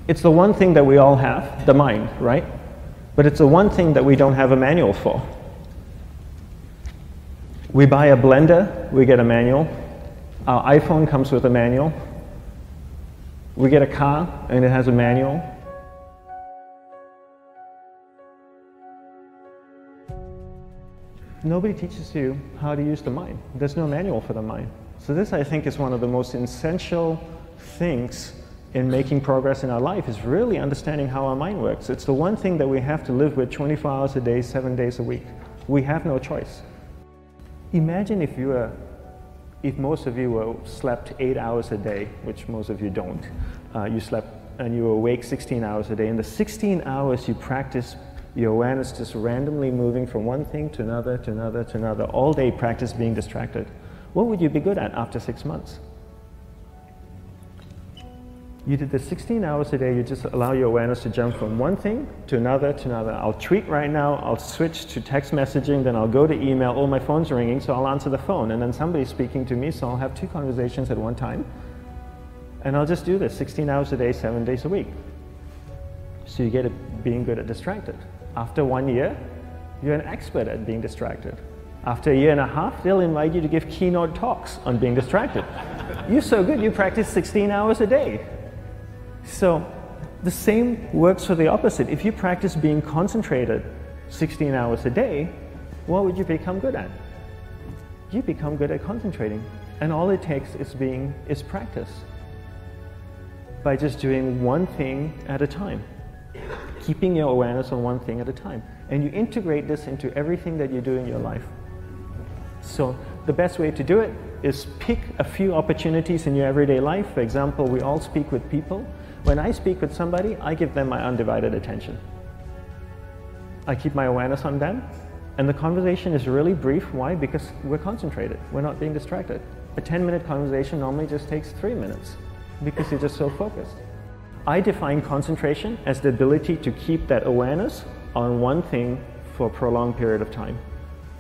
It's the one thing that we all have, the mind, right? But it's the one thing that we don't have a manual for. We buy a blender, we get a manual. Our iPhone comes with a manual. We get a car and it has a manual. Nobody teaches you how to use the mind. There's no manual for the mind. So this, I think, is one of the most essential things in making progress in our life, is really understanding how our mind works. It's the one thing that we have to live with 24 hours a day, 7 days a week. We have no choice. Imagine if most of you slept 8 hours a day, which most of you don't. You slept and you were awake 16 hours a day. In the 16 hours you practice your awareness just randomly moving from one thing to another, to another, to another. All day practice being distracted. What would you be good at after 6 months? You did the 16 hours a day, you just allow your awareness to jump from one thing to another to another. I'll tweet right now, I'll switch to text messaging, then I'll go to email. Oh, my phone's ringing, so I'll answer the phone. And then somebody's speaking to me, so I'll have 2 conversations at one time. And I'll just do this 16 hours a day, 7 days a week. So you get it being good at distracted. After 1 year, you're an expert at being distracted. After 1.5 years, they'll invite you to give keynote talks on being distracted. You're so good, you practice 16 hours a day. So the same works for the opposite. If you practice being concentrated 16 hours a day, what would you become good at? You become good at concentrating. And all it takes is practice. By just doing one thing at a time. Keeping your awareness on one thing at a time. And you integrate this into everything that you do in your life. So the best way to do it is pick a few opportunities in your everyday life. For example, we all speak with people. When I speak with somebody, I give them my undivided attention. I keep my awareness on them, and the conversation is really brief. Why? Because we're concentrated. We're not being distracted. A 10-minute conversation normally just takes 3 minutes because you're just so focused. I define concentration as the ability to keep that awareness on one thing for a prolonged period of time.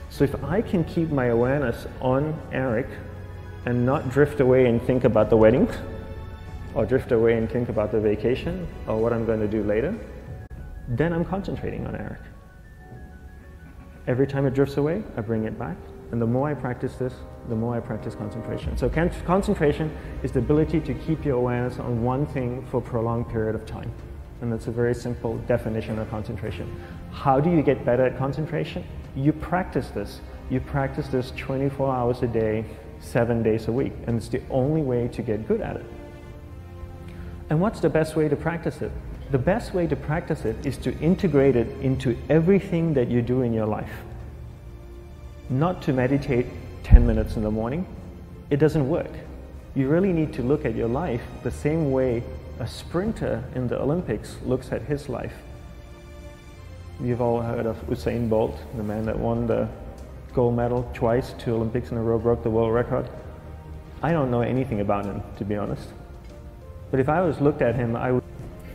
So if I can keep my awareness on Eric and not drift away and think about the wedding, or drift away and think about the vacation, or what I'm going to do later, then I'm concentrating on Eric. Every time it drifts away, I bring it back. And the more I practice this, the more I practice concentration. So concentration is the ability to keep your awareness on one thing for a prolonged period of time. And that's a very simple definition of concentration. How do you get better at concentration? You practice this. You practice this 24 hours a day, 7 days a week. And it's the only way to get good at it. And what's the best way to practice it? The best way to practice it is to integrate it into everything that you do in your life. Not to meditate 10 minutes in the morning. It doesn't work. You really need to look at your life the same way a sprinter in the Olympics looks at his life. You've all heard of Usain Bolt, the man that won the gold medal twice, 2 Olympics in a row, broke the world record. I don't know anything about him, to be honest. But if I was looked at him,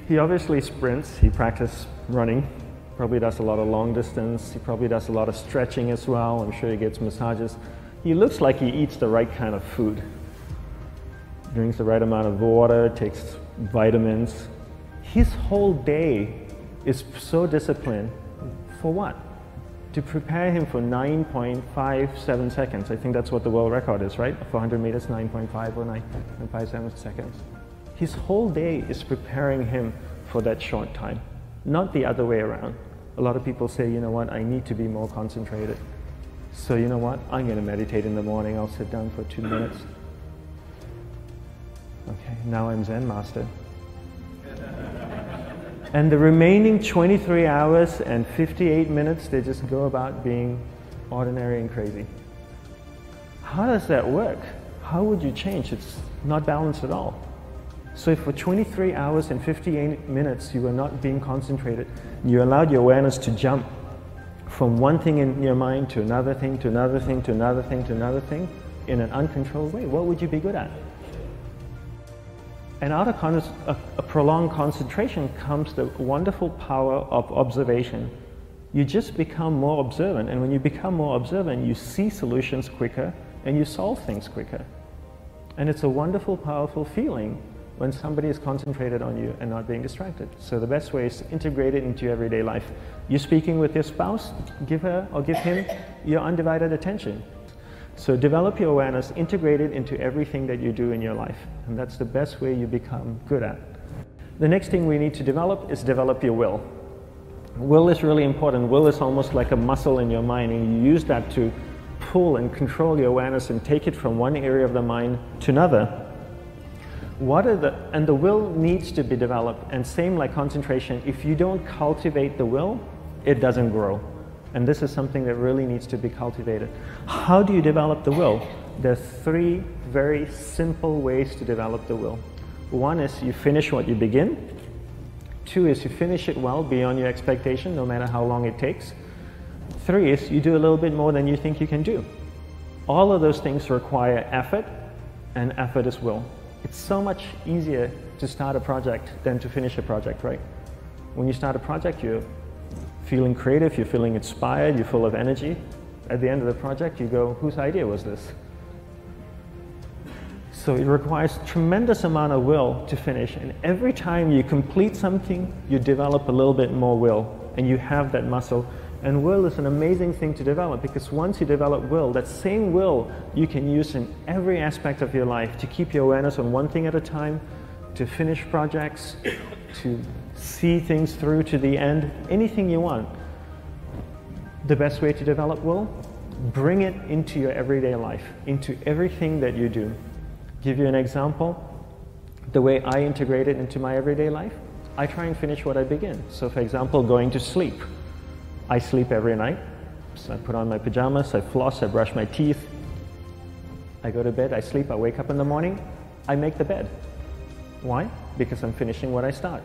he obviously sprints, he practices running, probably does a lot of long distance, he probably does a lot of stretching as well, I'm sure he gets massages. He looks like he eats the right kind of food. Drinks the right amount of water, takes vitamins. His whole day is so disciplined. For what? To prepare him for 9.57 seconds. I think that's what the world record is, right? For 100 meters, 9.5 or 9.57 seconds. His whole day is preparing him for that short time, not the other way around. A lot of people say, you know what, I need to be more concentrated. So you know what, I'm going to meditate in the morning, I'll sit down for 2 minutes. Okay, now I'm Zen master. And the remaining 23 hours and 58 minutes, they just go about being ordinary and crazy. How does that work? How would you change? It's not balanced at all. So if for 23 hours and 58 minutes you were not being concentrated, you allowed your awareness to jump from one thing in your mind to another thing, to another thing, to another thing, to another thing, in an uncontrolled way, what would you be good at? And out of a prolonged concentration comes the wonderful power of observation. You just become more observant, and when you become more observant, you see solutions quicker and you solve things quicker. And it's a wonderful, powerful feeling when somebody is concentrated on you and not being distracted. So the best way is to integrate it into your everyday life. You're speaking with your spouse, give her or give him your undivided attention. So develop your awareness, integrate it into everything that you do in your life. And that's the best way you become good at. The next thing we need to develop is develop your will. Will is really important. Will is almost like a muscle in your mind, and you use that to pull and control your awareness and take it from one area of the mind to another. And the will needs to be developed, and same like concentration, if you don't cultivate the will, it doesn't grow. And this is something that really needs to be cultivated. How do you develop the will? There's 3 very simple ways to develop the will. 1 is you finish what you begin. 2 is you finish it well beyond your expectation, no matter how long it takes. 3 is you do a little bit more than you think you can do. All of those things require effort, and effort is will. It's so much easier to start a project than to finish a project, right? When you start a project, you're feeling creative, you're feeling inspired, you're full of energy. At the end of the project, you go, whose idea was this? So it requires tremendous amount of will to finish, and every time you complete something, you develop a little bit more will, and you have that muscle. And will is an amazing thing to develop, because once you develop will, that same will you can use in every aspect of your life to keep your awareness on one thing at a time, to finish projects, to see things through to the end, anything you want. The best way to develop will, bring it into your everyday life, into everything that you do. Give you an example, the way I integrate it into my everyday life, I try and finish what I begin. So for example, going to sleep. I sleep every night, so I put on my pajamas, I floss, I brush my teeth, I go to bed, I sleep, I wake up in the morning, I make the bed. Why? Because I'm finishing what I start.